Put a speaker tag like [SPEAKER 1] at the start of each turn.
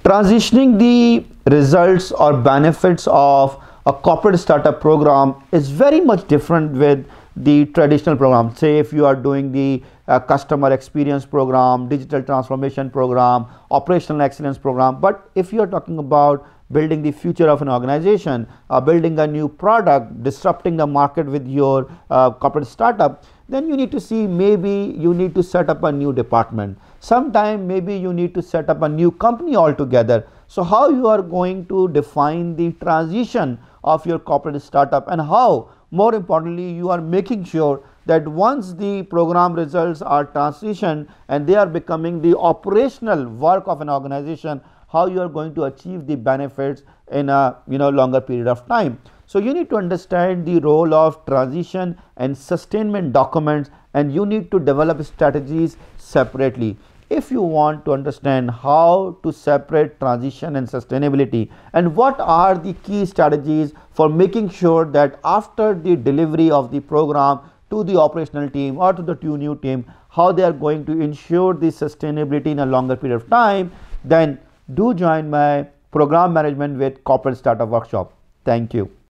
[SPEAKER 1] Transitioning the results or benefits of a corporate startup program is very much different with the traditional program. Say if you are doing the customer experience program, digital transformation program, operational excellence program, but if you are talking about building the future of an organization, building a new product, disrupting the market with your corporate startup, then you need to see, maybe you need to set up a new department. Sometime maybe you need to set up a new company altogether. So how you are going to define the transition of your corporate startup, and how, more importantly, you are making sure that once the program results are transitioned and they are becoming the operational work of an organization, how you are going to achieve the benefits in a longer period of time. So you need to understand the role of transition and sustainment documents, and you need to develop strategies separately. If you want to understand how to separate transition and sustainability, and what are the key strategies for making sure that after the delivery of the program to the operational team or to the new team, how they are going to ensure the sustainability in a longer period of time, then do join my program management with corporate startup workshop. Thank you.